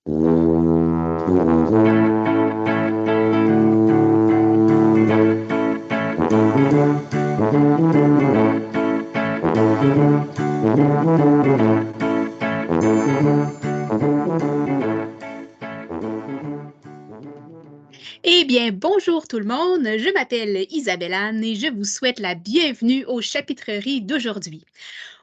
Eh bien, bonjour tout le monde, je m'appelle Isabelle Anne et je vous souhaite la bienvenue aux chapitres d'aujourd'hui.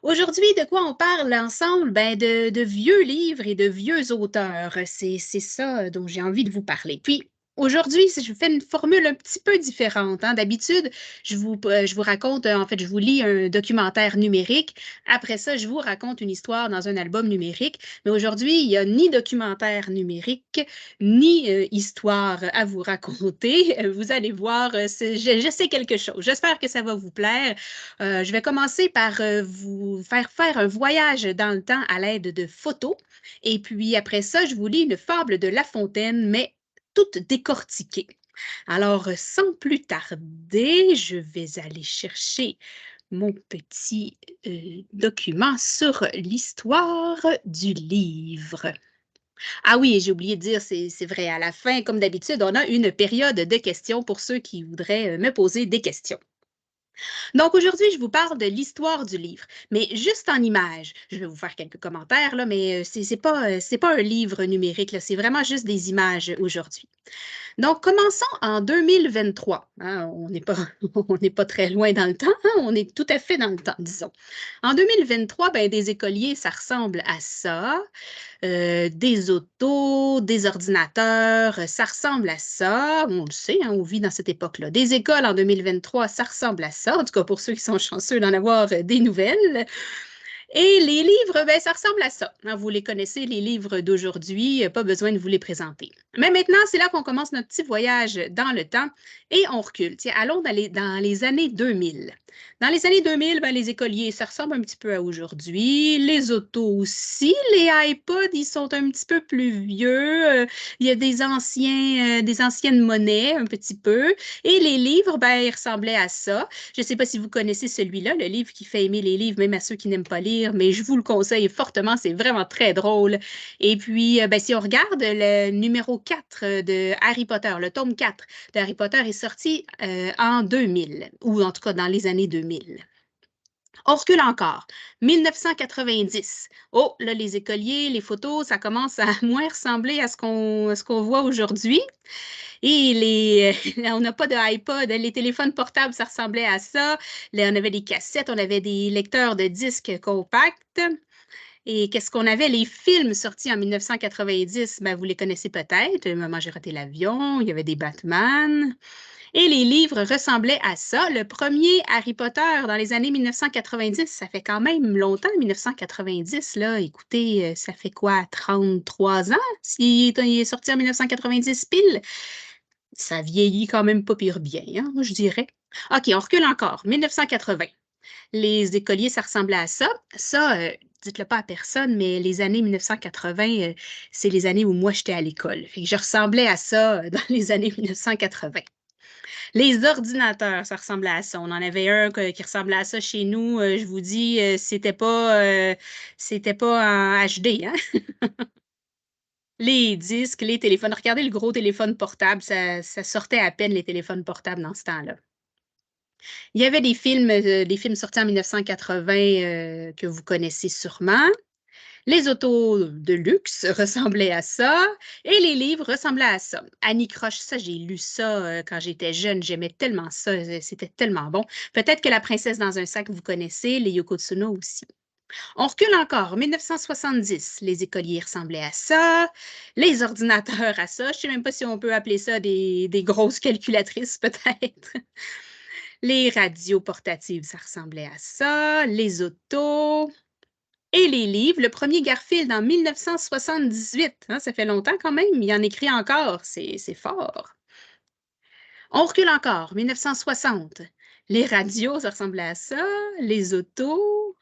Aujourd'hui, de quoi on parle ensemble? Ben, de vieux livres et de vieux auteurs. C'est ça dont j'ai envie de vous parler. Puis, aujourd'hui, je fais une formule un petit peu différente, hein. D'habitude, je vous raconte, en fait, je vous lis un documentaire numérique. Après ça, je vous raconte une histoire dans un album numérique. Mais aujourd'hui, il n'y a ni documentaire numérique, ni histoire à vous raconter. Vous allez voir, je sais quelque chose. J'espère que ça va vous plaire. Je vais commencer par vous faire un voyage dans le temps à l'aide de photos. Et puis après ça, je vous lis une fable de La Fontaine, mais toute décortiquée. Alors, sans plus tarder, je vais aller chercher mon petit document sur l'histoire du livre. Ah oui, et j'ai oublié de dire, c'est vrai, à la fin, comme d'habitude, on a une période de questions pour ceux qui voudraient me poser des questions. Donc aujourd'hui, je vous parle de l'histoire du livre, mais juste en images. Je vais vous faire quelques commentaires, là, mais c'est pas un livre numérique, là, c'est vraiment juste des images aujourd'hui. Donc, commençons en 2023. Hein, on n'est pas, on n'est pas très loin dans le temps, hein, on est tout à fait dans le temps, disons. En 2023, ben, des écoliers, ça ressemble à ça. Des autos, des ordinateurs, ça ressemble à ça. On le sait, hein, on vit dans cette époque-là. Des écoles en 2023, ça ressemble à ça. En tout cas, pour ceux qui sont chanceux d'en avoir des nouvelles. Et les livres, ben, ça ressemble à ça. Hein, vous les connaissez, les livres d'aujourd'hui, pas besoin de vous les présenter. Mais maintenant, c'est là qu'on commence notre petit voyage dans le temps et on recule. Tiens, allons dans les années 2000. Dans les années 2000, ben, les écoliers, ça ressemble un petit peu à aujourd'hui. Les autos aussi. Les iPods, ils sont un petit peu plus vieux. Il y a des anciennes monnaies un petit peu. Et les livres, ben, ils ressemblaient à ça. Je ne sais pas si vous connaissez celui-là, le livre qui fait aimer les livres, même à ceux qui n'aiment pas lire, mais je vous le conseille fortement, c'est vraiment très drôle. Et puis, ben, si on regarde le numéro 4 de Harry Potter, le tome 4 de Harry Potter est sorti en 2000, ou en tout cas dans les années 2000. On recule encore. 1990. Oh, là, les écoliers, les photos, ça commence à moins ressembler à ce qu'on voit aujourd'hui. Et on n'a pas de iPod, les téléphones portables, ça ressemblait à ça. Là, on avait des cassettes, on avait des lecteurs de disques compacts. Et qu'est-ce qu'on avait? Les films sortis en 1990, ben, vous les connaissez peut-être. Maman, j'ai raté l'avion, il y avait des Batman. Et les livres ressemblaient à ça. Le premier Harry Potter dans les années 1990, ça fait quand même longtemps, 1990, là. Écoutez, ça fait quoi, 33 ans? Il est sorti en 1990 pile. Ça vieillit quand même pas pire bien, hein, je dirais. OK, on recule encore. 1980. Les écoliers, ça ressemblait à ça. Ça, dites-le pas à personne, mais les années 1980, c'est les années où moi, j'étais à l'école. Fait que je ressemblais à ça dans les années 1980. Les ordinateurs, ça ressemblait à ça. On en avait un qui ressemblait à ça chez nous. Je vous dis, c'était pas en HD, hein? Les disques, les téléphones. Regardez le gros téléphone portable, ça sortait à peine les téléphones portables dans ce temps-là. Il y avait des films sortis en 1980 que vous connaissez sûrement. Les autos de luxe ressemblaient à ça et les livres ressemblaient à ça. Annie Croche, ça, j'ai lu ça quand j'étais jeune. J'aimais tellement ça. C'était tellement bon. Peut-être que La princesse dans un sac, vous connaissez. Les Yoko Tsuno aussi. On recule encore. 1970, les écoliers ressemblaient à ça. Les ordinateurs à ça. Je ne sais même pas si on peut appeler ça des grosses calculatrices, peut-être. Les radios portatives, ça ressemblait à ça. Les autos. Et les livres, le premier Garfield en 1978, hein, ça fait longtemps quand même, il en écrit encore, c'est fort. On recule encore, 1960. Les radios, ça ressemblait à ça, les autos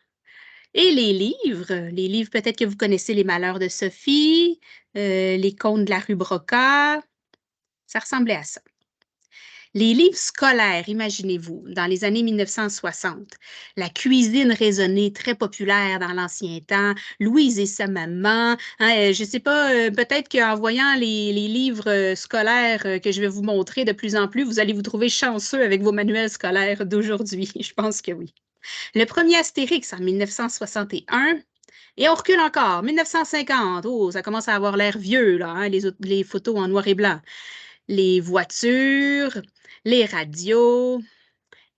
et les livres peut-être que vous connaissez Les Malheurs de Sophie, Les Contes de la rue Broca, ça ressemblait à ça. Les livres scolaires, imaginez-vous, dans les années 1960. La cuisine raisonnée, très populaire dans l'ancien temps. Louise et sa maman. Hein, je ne sais pas, peut-être qu'en voyant les livres scolaires que je vais vous montrer de plus en plus, vous allez vous trouver chanceux avec vos manuels scolaires d'aujourd'hui. Je pense que oui. Le premier Astérix en 1961. Et on recule encore, 1950. Oh, ça commence à avoir l'air vieux, là, hein, les photos en noir et blanc. Les voitures, les radios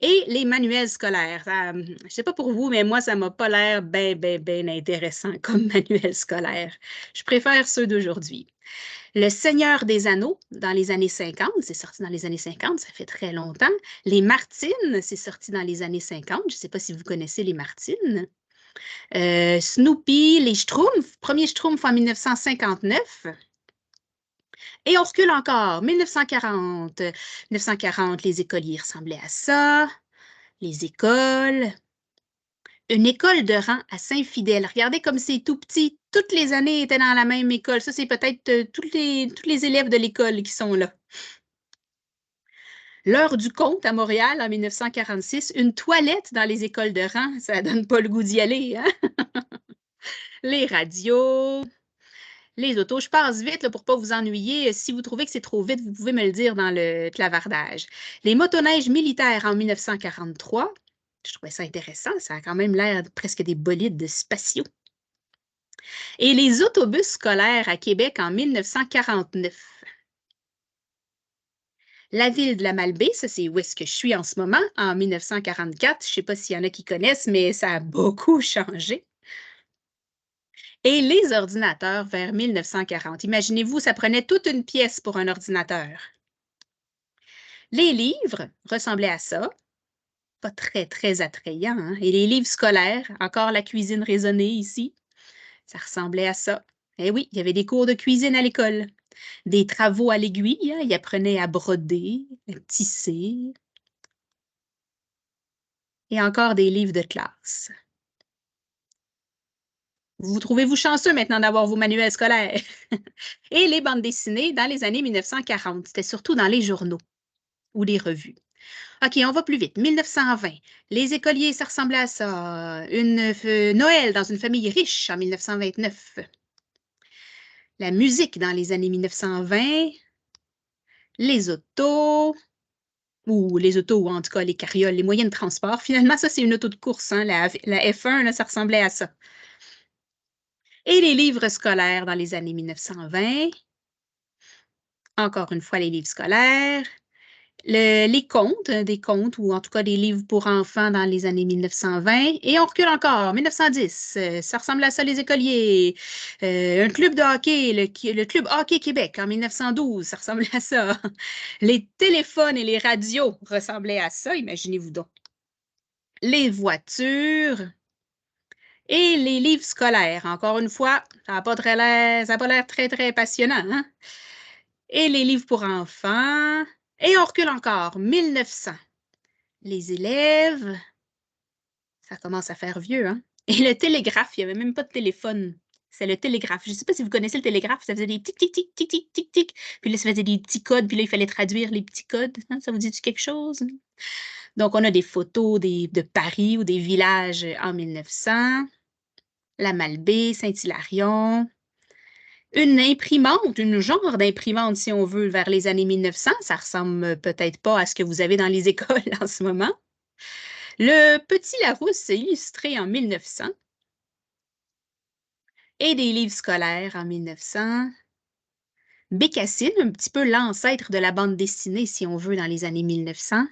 et les manuels scolaires. Je ne sais pas pour vous, mais moi, ça ne m'a pas l'air bien intéressant comme manuel scolaire. Je préfère ceux d'aujourd'hui. Le Seigneur des Anneaux, dans les années 50, c'est sorti dans les années 50, ça fait très longtemps. Les Martines, c'est sorti dans les années 50. Je ne sais pas si vous connaissez les Martines. Snoopy, les Schtroumpfs, premier Schtroumpf en 1959. Et on recule encore, 1940. 1940, les écoliers ressemblaient à ça. Les écoles. Une école de rang à Saint-Fidèle. Regardez comme c'est tout petit. Toutes les années étaient dans la même école. Ça, c'est peut-être tous les élèves de l'école qui sont là. L'heure du compte à Montréal en 1946. Une toilette dans les écoles de rang. Ça donne pas le goût d'y aller, hein? Les radios. Les autos, je passe vite là, pour ne pas vous ennuyer. Si vous trouvez que c'est trop vite, vous pouvez me le dire dans le clavardage. Les motoneiges militaires en 1943. Je trouvais ça intéressant. Ça a quand même l'air presque des bolides spatiaux. Et les autobus scolaires à Québec en 1949. La ville de la Malbaie, ça c'est où est-ce que je suis en ce moment, en 1944. Je ne sais pas s'il y en a qui connaissent, mais ça a beaucoup changé. Et les ordinateurs vers 1940. Imaginez-vous, ça prenait toute une pièce pour un ordinateur. Les livres ressemblaient à ça, pas très attrayant, hein? Et les livres scolaires, encore la cuisine raisonnée ici, ça ressemblait à ça. Eh oui, il y avait des cours de cuisine à l'école, des travaux à l'aiguille, hein? Ils apprenaient à broder, à tisser, et encore des livres de classe. Vous trouvez-vous chanceux maintenant d'avoir vos manuels scolaires? Et les bandes dessinées dans les années 1940, c'était surtout dans les journaux ou les revues. OK, on va plus vite. 1920, les écoliers, ça ressemblait à ça. Noël dans une famille riche en 1929. La musique dans les années 1920. Les autos, ou en tout cas les carrioles, les moyens de transport. Finalement, ça, c'est une auto de course. Hein, la F1, là, ça ressemblait à ça. Et les livres scolaires dans les années 1920. Encore une fois, les livres scolaires. Les contes, des contes ou en tout cas des livres pour enfants dans les années 1920. Et on recule encore, 1910, ça ressemble à ça les écoliers. Un club de hockey, le club Hockey Québec en 1912, ça ressemblait à ça. Les téléphones et les radios ressemblaient à ça, imaginez-vous donc. Les voitures et les livres scolaires. Encore une fois, ça n'a pas l'air très passionnant, hein? Et les livres pour enfants. Et on recule encore, 1900. Les élèves, ça commence à faire vieux, hein? Et le télégraphe, il n'y avait même pas de téléphone. C'est le télégraphe. Je ne sais pas si vous connaissez le télégraphe, ça faisait des tic, tic, tic, tic, tic, tic, tic. Puis là, ça faisait des petits codes, puis là, il fallait traduire les petits codes. Hein? Ça vous dit quelque chose? Donc, on a des photos de Paris ou des villages en 1900. La Malbaie, Saint-Hilarion. Une imprimante, une genre d'imprimante, si on veut, vers les années 1900. Ça ressemble peut-être pas à ce que vous avez dans les écoles en ce moment. Le Petit Larousse illustré en 1900 et des livres scolaires en 1900. Bécassine, un petit peu l'ancêtre de la bande dessinée, si on veut, dans les années 1900.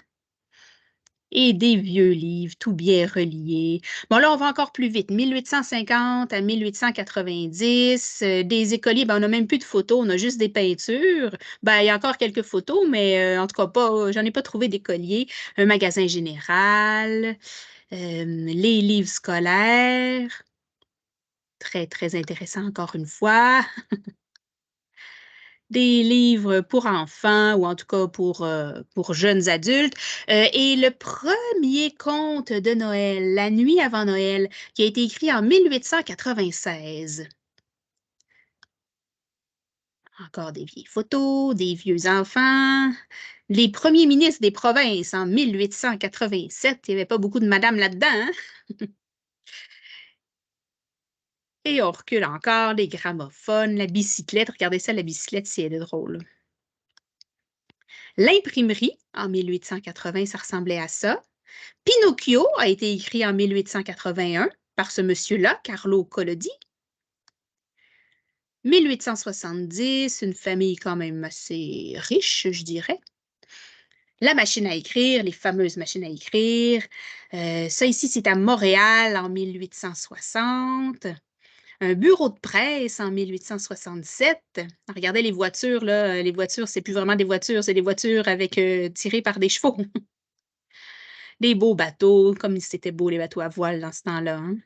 Et des vieux livres, tout bien reliés. Bon, là, on va encore plus vite. 1850 à 1890, des écoliers, ben, on n'a même plus de photos, on a juste des peintures. Ben, il y a encore quelques photos, mais en tout cas, j'en ai pas trouvé d'écoliers. Un magasin général, les livres scolaires. Très intéressant encore une fois. Des livres pour enfants ou en tout cas pour jeunes adultes. Et le premier conte de Noël, La nuit avant Noël, qui a été écrit en 1896. Encore des vieilles photos, des vieux enfants. Les premiers ministres des provinces en 1887, il n'y avait pas beaucoup de madame là-dedans, hein? Et on recule encore, les gramophones, la bicyclette. Regardez ça, la bicyclette, c'est elle est drôle. L'imprimerie, en 1880, ça ressemblait à ça. Pinocchio a été écrit en 1881 par ce monsieur-là, Carlo Collodi. 1870, une famille quand même assez riche, je dirais. La machine à écrire, les fameuses machines à écrire. Ça ici, c'est à Montréal en 1860. Un bureau de presse en 1867. Regardez les voitures, là. Les voitures, c'est plus vraiment des voitures, c'est des voitures avec tirées par des chevaux. Des beaux bateaux, comme si c'était beau les bateaux à voile dans ce temps-là, hein.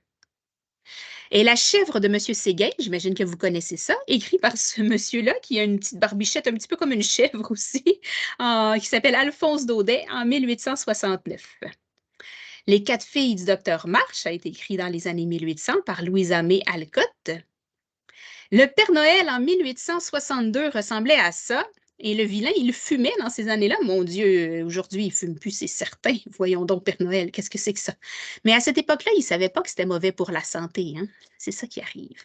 Et La chèvre de Monsieur Séguin, j'imagine que vous connaissez ça, écrit par ce monsieur-là qui a une petite barbichette un petit peu comme une chèvre aussi, qui s'appelle Alphonse Daudet en 1869. Les quatre filles du docteur March a été écrit dans les années 1800 par Louisa May Alcott. Le Père Noël en 1862 ressemblait à ça. Et le vilain, il fumait dans ces années-là. Mon Dieu, aujourd'hui, il fume plus, c'est certain. Voyons donc, Père Noël, qu'est-ce que c'est que ça? Mais à cette époque-là, il ne savait pas que c'était mauvais pour la santé, hein? C'est ça qui arrive.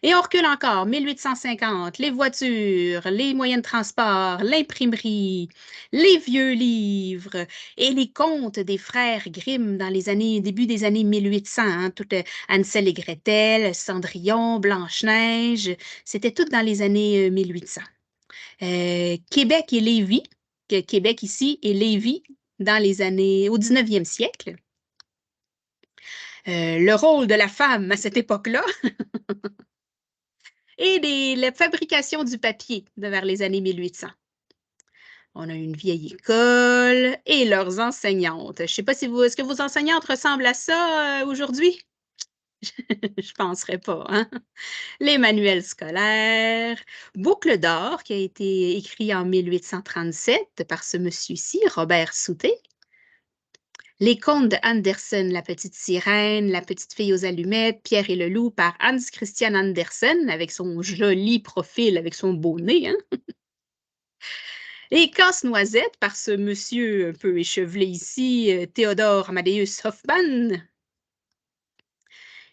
Et on recule encore, 1850, les voitures, les moyens de transport, l'imprimerie, les vieux livres et les contes des frères Grimm dans les années, début des années 1800, hein, tout, Hansel et Gretel, Cendrillon, Blanche-Neige, c'était tout dans les années 1800. Québec et Lévis, Québec ici et Lévis dans les années, au 19e siècle. Le rôle de la femme à cette époque-là, et la fabrication du papier vers les années 1800. On a une vieille école et leurs enseignantes. Je ne sais pas si est-ce que vos enseignantes ressemblent à ça aujourd'hui? Je ne penserais pas, hein? Les manuels scolaires, Boucle d'or qui a été écrit en 1837 par ce monsieur-ci, Robert Southey. Les contes de Andersen, La petite sirène, La petite fille aux allumettes, Pierre et le loup par Hans Christian Andersen avec son joli profil, avec son beau nez, hein? Et Casse-noisette par ce monsieur un peu échevelé ici, Théodore Amadeus Hoffmann.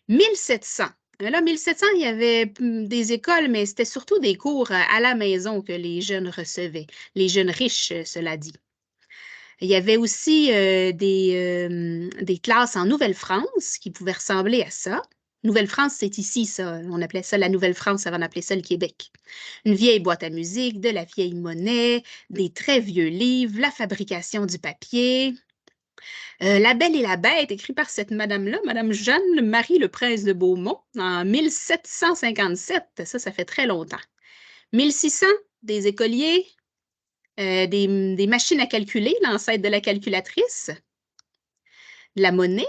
1700. Là, 1700, il y avait des écoles, mais c'était surtout des cours à la maison que les jeunes recevaient, les jeunes riches, cela dit. Il y avait aussi des classes en Nouvelle-France qui pouvaient ressembler à ça. Nouvelle-France, c'est ici, ça. On appelait ça la Nouvelle-France avant d'appeler ça le Québec. Une vieille boîte à musique, de la vieille monnaie, des très vieux livres, la fabrication du papier. La Belle et la Bête, écrit par cette madame-là, Madame Jeanne-Marie Le Prince de Beaumont, en 1757. Ça fait très longtemps. 1600, des écoliers, des machines à calculer, l'ancêtre de la calculatrice, la monnaie,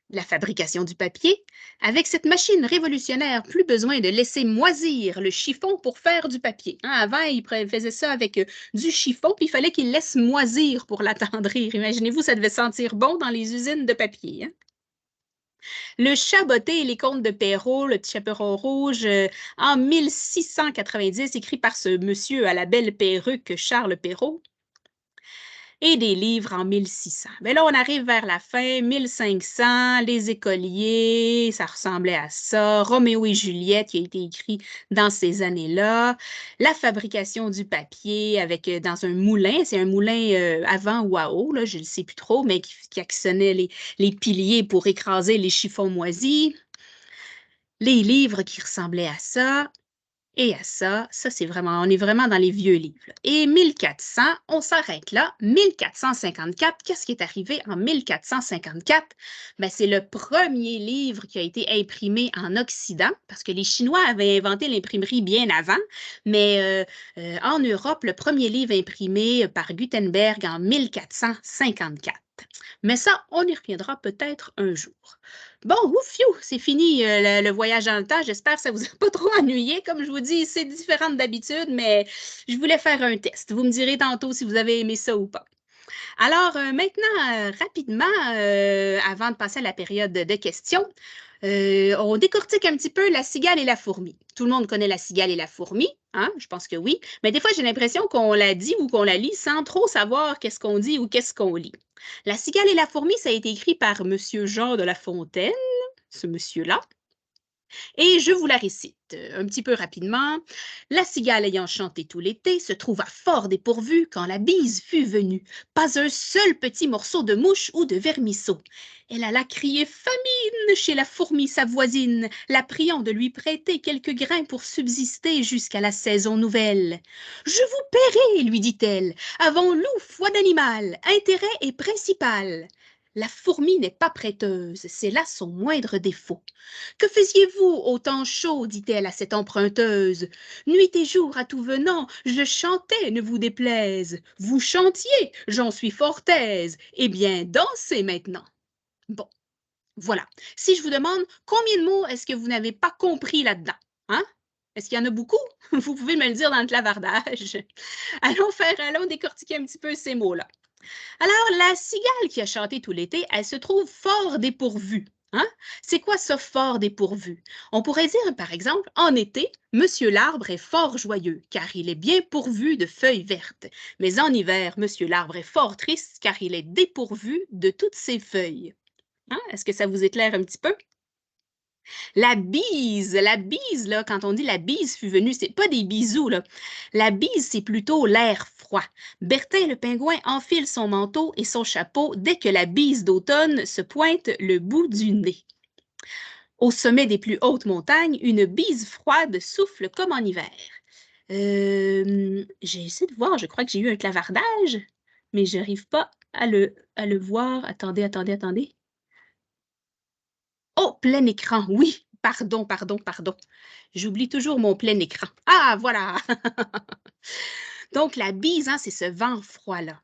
la fabrication du papier. Avec cette machine révolutionnaire, plus besoin de laisser moisir le chiffon pour faire du papier, hein. Avant, ils faisaient ça avec du chiffon, puis il fallait qu'ils laissent moisir pour l'attendrir. Imaginez-vous, ça devait sentir bon dans les usines de papier, hein. Le chat botté et les contes de Perrault, le petit chaperon rouge, en 1690, écrit par ce monsieur à la belle perruque Charles Perrault. Et des livres en 1600. Mais là, on arrive vers la fin, 1500, les écoliers, ça ressemblait à ça, Roméo et Juliette qui a été écrit dans ces années-là, la fabrication du papier avec dans un moulin, c'est un moulin avant ou à eau, là, je ne sais plus trop, mais qui actionnait les piliers pour écraser les chiffons moisis, les livres qui ressemblaient à ça. Et à ça, c'est vraiment, on est vraiment dans les vieux livres. Et 1400, on s'arrête là. 1454, qu'est-ce qui est arrivé en 1454? Ben, c'est le premier livre qui a été imprimé en Occident, parce que les Chinois avaient inventé l'imprimerie bien avant, mais en Europe, le premier livre imprimé par Gutenberg en 1454. Mais ça, on y reviendra peut-être un jour. Bon, ouf, c'est fini le voyage dans le temps. J'espère que ça ne vous a pas trop ennuyé. Comme je vous dis, c'est différent d'habitude, mais je voulais faire un test. Vous me direz tantôt si vous avez aimé ça ou pas. Alors, maintenant, rapidement, avant de passer à la période de questions, On décortique un petit peu la cigale et la fourmi. Tout le monde connaît la cigale et la fourmi, hein? Je pense que oui. Mais des fois, j'ai l'impression qu'on la dit ou qu'on la lit sans trop savoir qu'est-ce qu'on dit ou qu'est-ce qu'on lit. La cigale et la fourmi, ça a été écrit par Monsieur Jean de La Fontaine, ce monsieur-là. Et je vous la récite un petit peu rapidement. La cigale ayant chanté tout l'été se trouva fort dépourvue quand la bise fut venue. Pas un seul petit morceau de mouche ou de vermisseau. Elle alla crier famine chez la fourmi sa voisine, la priant de lui prêter quelques grains pour subsister jusqu'à la saison nouvelle. Je vous paierai, lui dit-elle, avant loup, foi d'animal, intérêt est principal. La fourmi n'est pas prêteuse, c'est là son moindre défaut. Que faisiez-vous au temps chaud, dit-elle à cette emprunteuse. Nuit et jour à tout venant, je chantais, ne vous déplaise. Vous chantiez, j'en suis fort aise. Eh bien, dansez maintenant. Bon, voilà. Si je vous demande combien de mots est-ce que vous n'avez pas compris là-dedans? Hein? Est-ce qu'il y en a beaucoup? Vous pouvez me le dire dans le clavardage. Allons décortiquer un petit peu ces mots-là. Alors, la cigale qui a chanté tout l'été, elle se trouve fort dépourvue. Hein? C'est quoi ça, fort dépourvu? On pourrait dire, par exemple, en été, Monsieur l'arbre est fort joyeux, car il est bien pourvu de feuilles vertes. Mais en hiver, Monsieur l'arbre est fort triste, car il est dépourvu de toutes ses feuilles. Hein? Est-ce que ça vous éclaire un petit peu? La bise, là, quand on dit la bise fut venue, c'est pas des bisous, là. La bise, c'est plutôt l'air froid. Bertin le pingouin enfile son manteau et son chapeau dès que la bise d'automne se pointe le bout du nez. Au sommet des plus hautes montagnes, une bise froide souffle comme en hiver. J'ai essayé de voir, je crois que j'ai eu un clavardage, mais je n'arrive pas à le voir. Attendez. Oh, plein écran, oui. Pardon. J'oublie toujours mon plein écran. Ah, voilà. Donc, la bise, hein, c'est ce vent froid-là.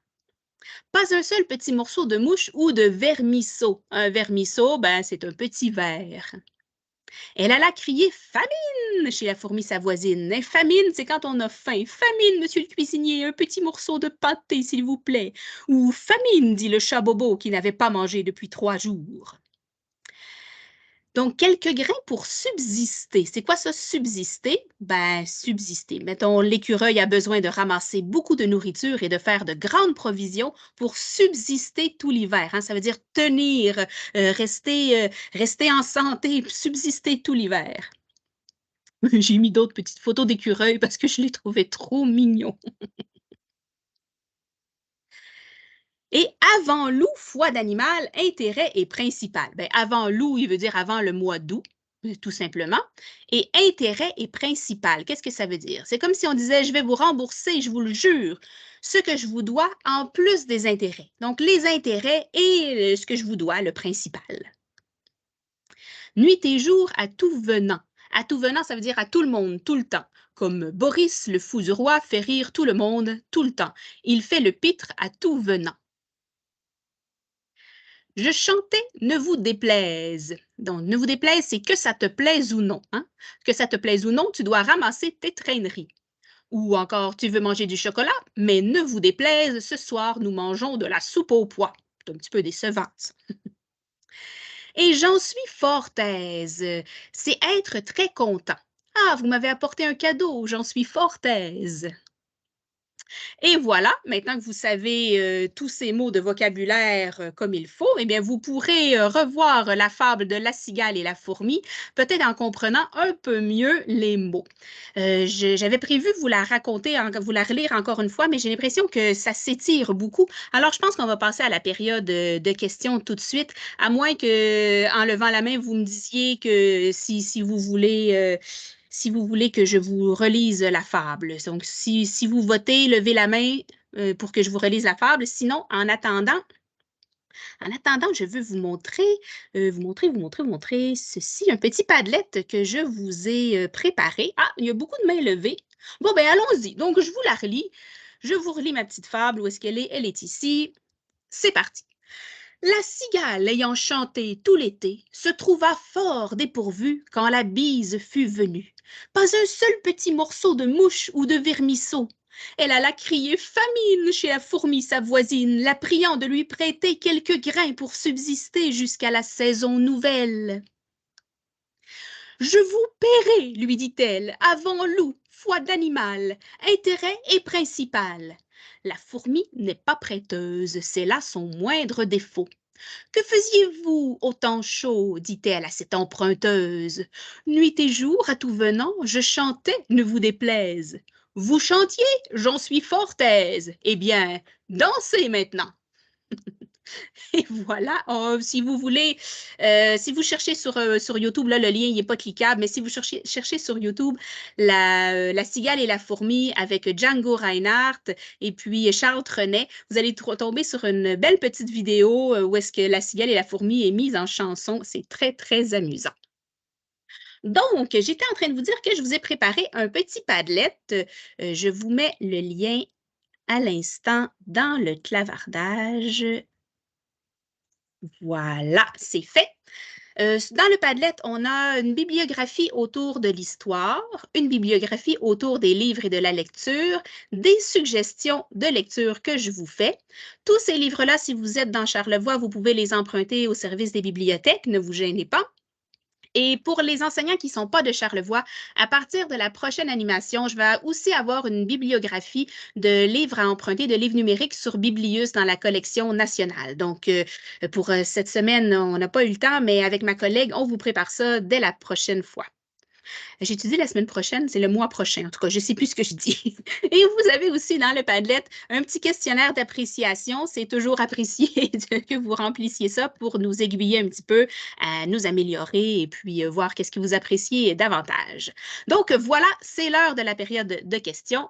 Pas un seul petit morceau de mouche ou de vermisseau. Un vermisseau, ben, c'est un petit ver. Elle alla crier famine chez la fourmi sa voisine. Et famine, c'est quand on a faim. Famine, monsieur le cuisinier, un petit morceau de pâté, s'il vous plaît. Ou famine, dit le chat bobo qui n'avait pas mangé depuis 3 jours. Donc, quelques grains pour subsister. C'est quoi ça, subsister? Ben, subsister. Mettons, l'écureuil a besoin de ramasser beaucoup de nourriture et de faire de grandes provisions pour subsister tout l'hiver. Hein. Ça veut dire tenir, rester en santé, subsister tout l'hiver. J'ai mis d'autres petites photos d'écureuils parce que je les trouvais trop mignons. Et avant loup, foi d'animal, intérêt et principal. Ben, avant loup, il veut dire avant le mois d'août, tout simplement. Et intérêt et principal, qu'est-ce que ça veut dire? C'est comme si on disait, je vais vous rembourser, je vous le jure, ce que je vous dois en plus des intérêts. Donc, les intérêts et ce que je vous dois, le principal. Nuit et jour à tout venant. À tout venant, ça veut dire à tout le monde, tout le temps. Comme Boris, le fou du roi, fait rire tout le monde, tout le temps. Il fait le pitre à tout venant. Je chantais ne vous déplaise. Donc, ne vous déplaise, c'est que ça te plaise ou non. Hein? Que ça te plaise ou non, tu dois ramasser tes traîneries. Ou encore, tu veux manger du chocolat, mais ne vous déplaise, ce soir, nous mangeons de la soupe au pois. C'est un petit peu décevant, ça. Et j'en suis fort aise. C'est être très content. Ah, vous m'avez apporté un cadeau, j'en suis fort aise. Et voilà, maintenant que vous savez tous ces mots de vocabulaire comme il faut, eh bien, vous pourrez revoir la fable de la cigale et la fourmi, peut-être en comprenant un peu mieux les mots. J'avais prévu vous la raconter, vous la relire encore une fois, mais j'ai l'impression que ça s'étire beaucoup. Alors, je pense qu'on va passer à la période de questions tout de suite, à moins que, en levant la main, vous me disiez que si vous voulez si vous voulez que je vous relise la fable. Donc, si vous votez, levez la main pour que je vous relise la fable. Sinon, en attendant, je veux vous montrer ceci, un petit padlet que je vous ai préparé. Ah, il y a beaucoup de mains levées. Bon, ben allons-y. Donc, je vous la relis. Je vous relis ma petite fable. Où est-ce qu'elle est? Elle est ici. C'est parti. La cigale ayant chanté tout l'été se trouva fort dépourvue quand la bise fut venue. Pas un seul petit morceau de mouche ou de vermisseau. Elle alla crier famine chez la fourmi sa voisine, la priant de lui prêter quelques grains pour subsister jusqu'à la saison nouvelle. Je vous paierai, lui dit-elle, avant loup, foi d'animal, intérêt et principal. La fourmi n'est pas prêteuse, c'est là son moindre défaut. Que faisiez-vous au temps chaud, dit-elle à cette emprunteuse. Nuit et jour, à tout venant, je chantais, ne vous déplaise. Vous chantiez, j'en suis fort aise. Eh bien, dansez maintenant. Et voilà, si vous voulez, si vous cherchez sur YouTube, là, le lien n'est pas cliquable, mais si vous cherchez sur YouTube la cigale et la fourmi avec Django Reinhardt et puis Charles Trenet, vous allez tomber sur une belle petite vidéo où est-ce que la cigale et la fourmi est mise en chanson. C'est très, très amusant. Donc, j'étais en train de vous dire que je vous ai préparé un petit Padlet. Je vous mets le lien à l'instant dans le clavardage. Voilà, c'est fait. Dans le Padlet, on a une bibliographie autour de l'histoire, une bibliographie autour des livres et de la lecture, des suggestions de lecture que je vous fais. Tous ces livres-là, si vous êtes dans Charlevoix, vous pouvez les emprunter au service des bibliothèques, ne vous gênez pas. Et pour les enseignants qui ne sont pas de Charlevoix, à partir de la prochaine animation, je vais aussi avoir une bibliographie de livres à emprunter, de livres numériques sur Biblius dans la collection nationale. Donc, pour cette semaine, on n'a pas eu le temps, mais avec ma collègue, on vous prépare ça dès la prochaine fois. J'étudie la semaine prochaine, c'est le mois prochain. En tout cas, je ne sais plus ce que je dis. Et vous avez aussi dans le Padlet un petit questionnaire d'appréciation. C'est toujours apprécié que vous remplissiez ça pour nous aiguiller un petit peu, à nous améliorer et puis voir qu'est-ce que vous appréciez davantage. Donc voilà, c'est l'heure de la période de questions.